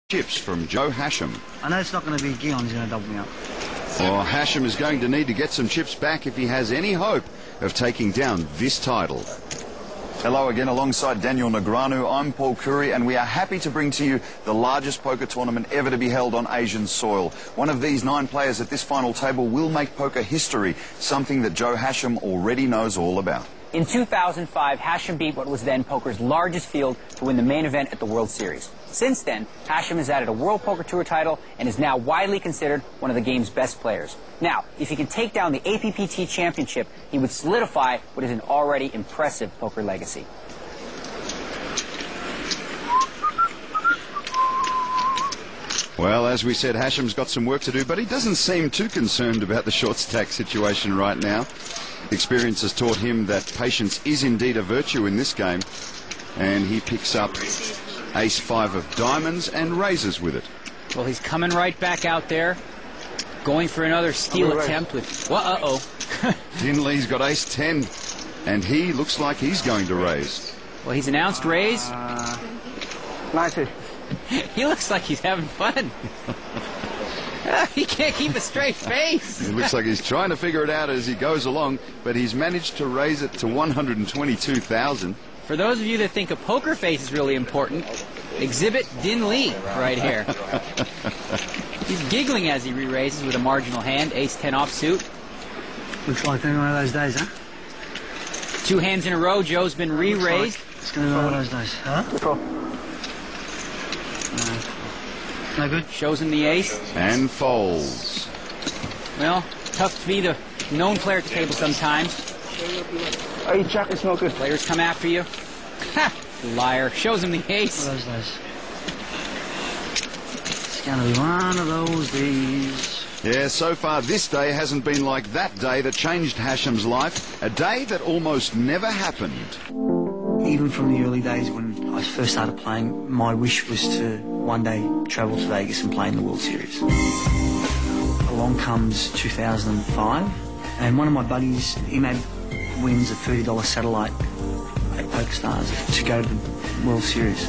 chips from Joe Hasham. I know it's not going to be Gion who's going to double me up. Well, Hasham is going to need to get some chips back if he has any hope of taking down this title. Hello again, alongside Daniel Negreanu, I'm Paul Curry, and we are happy to bring to you the largest poker tournament ever to be held on Asian soil. One of these 9 players at this final table will make poker history, something that Joe Hasham already knows all about. In 2005, Hasham beat what was then poker's largest field to win the main event at the World Series. Since then, Hasham has added a World Poker Tour title and is now widely considered one of the game's best players. Now, if he can take down the APPT championship, he would solidify what is an already impressive poker legacy. Well, as we said, Hasham's got some work to do, but he doesn't seem too concerned about the short stack situation right now. Experience has taught him that patience is indeed a virtue in this game, and he picks up ace-5 of diamonds and raises with it. Well, he's coming right back out there, going for another steal attempt with... Uh-oh. Dinley's got ace-10, and he looks like he's going to raise. Well, he's announced raise. Nice. He looks like he's having fun. He can't keep a straight face. It looks like he's trying to figure it out as he goes along, but he's managed to raise it to 122,000. For those of you that think a poker face is really important, exhibit Din Lee right here. He's giggling as he re-raises with a marginal hand, ace-10 offsuit. Looks like one of those days, huh? 2 hands in a row, Joe's been re-raised. It's going to be one of those days, huh? No good. Shows him the ace. And folds. Well, tough to be the known player at the table sometimes. Hey, Jack, it's not good. Players come after you. Ha! Liar. Shows him the ace. One of those days. It's going to be one of those days. Yeah, so far this day hasn't been like that day that changed Hasham's life. A day that almost never happened. Even from the early days when I first started playing, my wish was to one day travel to Vegas and play in the World Series. Along comes 2005, and one of my buddies, he made wins a $30 satellite at PokerStars to go to the World Series.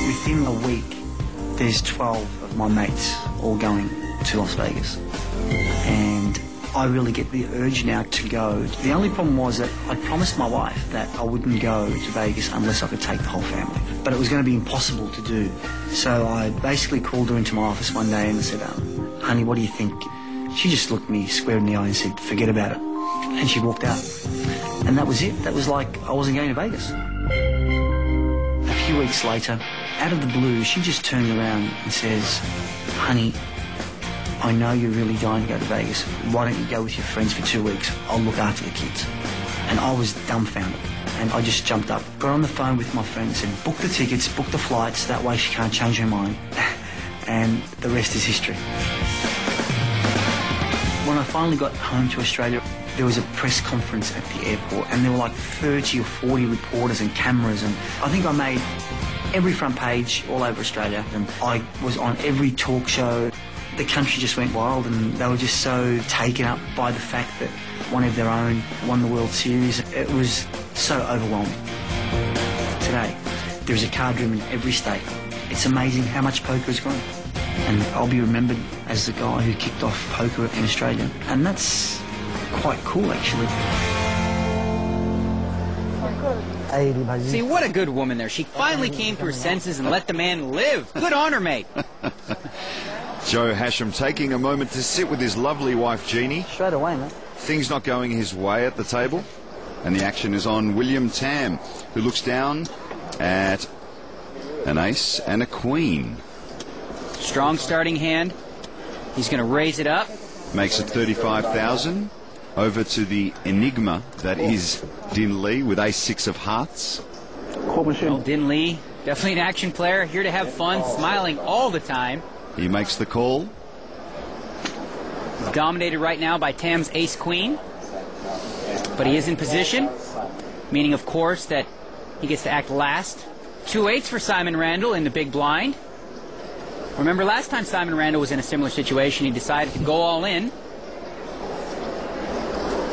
Within a week, there's 12 of my mates all going to Las Vegas. And I really get the urge now to go. The only problem was that I promised my wife that I wouldn't go to Vegas unless I could take the whole family. But it was going to be impossible to do. So I basically called her into my office one day and I said, honey, what do you think? She just looked me square in the eye and said, forget about it. And she walked out. And that was it. That was like I wasn't going to Vegas. A few weeks later, out of the blue, she just turned around and says, honey, I know you're really dying to go to Vegas. Why don't you go with your friends for 2 weeks? I'll look after the kids. And I was dumbfounded. And I just jumped up, got on the phone with my friend and said, book the tickets, book the flights, that way she can't change her mind. And the rest is history. When I finally got home to Australia, there was a press conference at the airport and there were like 30 or 40 reporters and cameras, and I think I made every front page all over Australia, and I was on every talk show. The country just went wild and they were just so taken up by the fact that one of their own won the World Series. It was so overwhelming. Today, there's a card room in every state. It's amazing how much poker has grown. And I'll be remembered as the guy who kicked off poker in Australia. And that's quite cool, actually. See, what a good woman there. She finally came to her senses and let the man live. Good on her, mate. Joe Hasham taking a moment to sit with his lovely wife, Jeannie. Straight away, mate. Things not going his way at the table. And the action is on William Tam, who looks down at an ace and a queen. Strong starting hand. He's going to raise it up. Makes it 35,000. Over to the enigma that is Din Lee with ace-6 of hearts. Well, Din Lee, definitely an action player, here to have fun, smiling all the time. He makes the call. He's dominated right now by Tam's ace-queen. But he is in position, meaning, of course, that he gets to act last. 2-8s for Simon Randall in the big blind. Remember, last time Simon Randall was in a similar situation, he decided to go all in.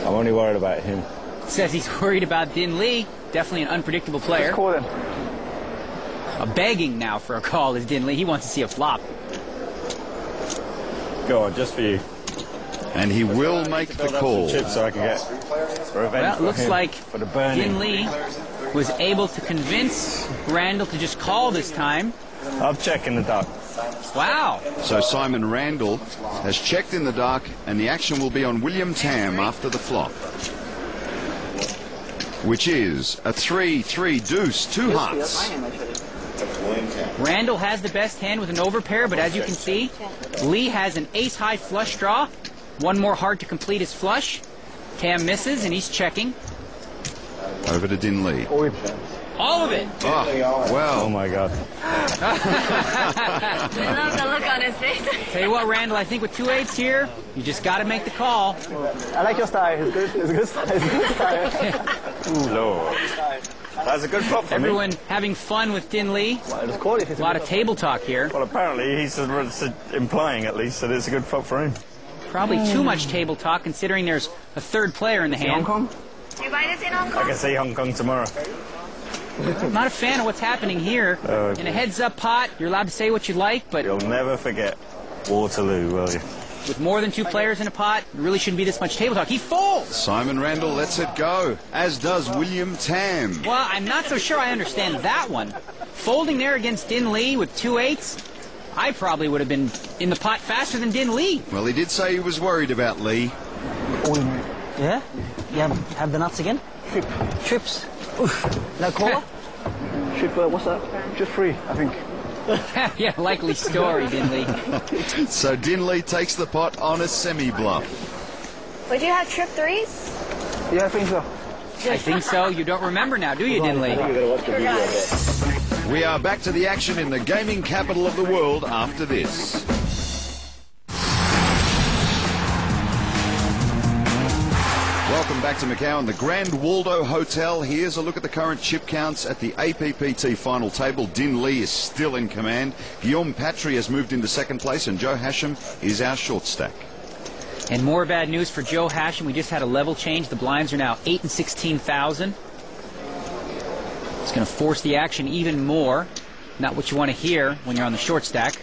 I'm only worried about him. Says he's worried about Din Lee. Definitely an unpredictable player. Call him. begging now for a call is Din Lee. He wants to see a flop. Go on, just for you. And he will make the call. Chips so I can get revenge. Well, it looks like for the burning. Din Lee was able to convince Randall to just call this time. I'm checking the dark. Wow. So Simon Randall has checked in the dark, and the action will be on William Tam after the flop, which is a 3-3 deuce, 2 hearts. Randall has the best hand with an overpair, but as you can see, Lee has an ace-high flush draw. One more heart to complete his flush. Tam misses, and he's checking. Over to Din Lee. All of it. Oh, well. Oh, my God. I love the look on his face. Tell you what, Randall, I think with 2-8s here, you just got to make the call. I like your style. It's good. It's good style. It's good style. Ooh, Lord. That's a good flop for Everyone me. having fun with Din Lee. Well, it's cool if it's A lot of table talk here. Well, apparently he's implying at least that it's a good flop for him. Probably too much table talk considering there's a third player in the Hong hand. Kong. You buy this in Hong I Kong? can see Hong Kong tomorrow. I'm not a fan of what's happening here. In a heads-up pot, you're allowed to say what you like, but You'll never forget Waterloo, will you? with more than 2 players in a pot, there really shouldn't be this much table talk. He folds! Simon Randall lets it go, as does William Tam. Well, I'm not so sure I understand that one. Folding there against Din Lee with 2-8s, I probably would have been in the pot faster than Din Lee. Well, he did say he was worried about Lee. Yeah? You have the nuts again? Trips. Oof. No caller? Trip, what's that? Just free, I think. Yeah, likely story, Din Lee. So Din Lee takes the pot on a semi-bluff. Would you have trip threes? Yeah, I think so. I think so. You don't remember now, do you, Din Lee? We are back to the action in the gaming capital of the world after this. Welcome back to Macau and the Grand Waldo Hotel. Here's a look at the current chip counts at the APPT final table. Din Lee is still in command. Guillaume Patry has moved into second place, and Joe Hasham is our short stack. And more bad news for Joe Hasham. We just had a level change. The blinds are now 8 and 16,000. It's going to force the action even more. Not what you want to hear when you're on the short stack.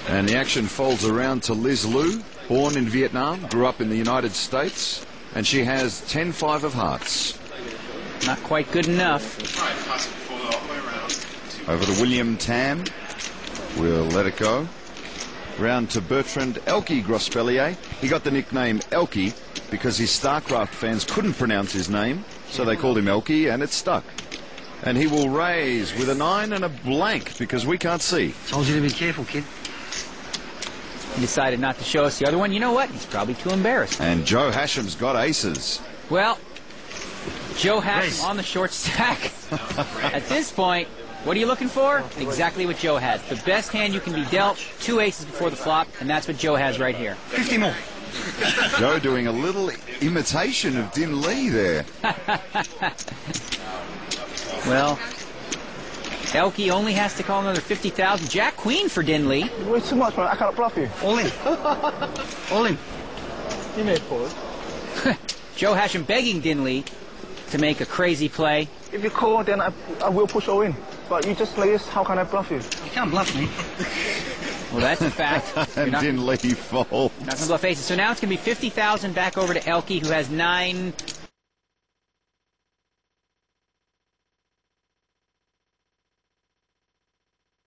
And the action folds around to Liz Liu, born in Vietnam, grew up in the United States, and she has 10-5 of hearts. Not quite good enough. Over to William Tam. We'll let it go. Round to Bertrand Elke Grospellier. He got the nickname Elke because his StarCraft fans couldn't pronounce his name, so they called him Elke, and it stuck. And he will raise with a 9 and a blank because we can't see. Told you to be careful, kid. He decided not to show us the other one. You know what? He's probably too embarrassed. And Joe Hasham's got aces. Well, Joe Hasham on the short stack. At this point, what are you looking for? Exactly what Joe has. The best hand you can be dealt, 2 aces before the flop, and that's what Joe has right here. 50 more. Joe doing a little imitation of Din Lee there. Well, Elke only has to call another 50,000. Jack Queen for Din Lee. Way too much, man. I can't bluff you. All in. All in. You made forward. Joe Hasham begging Din Lee to make a crazy play. If you call, then I will push all in. But you just like this, how can I bluff you? You can't bluff me. Well, that's a fact. You're And not Din Lee folds. going to bluff aces. So now it's going to be 50,000 back over to Elke, who has 9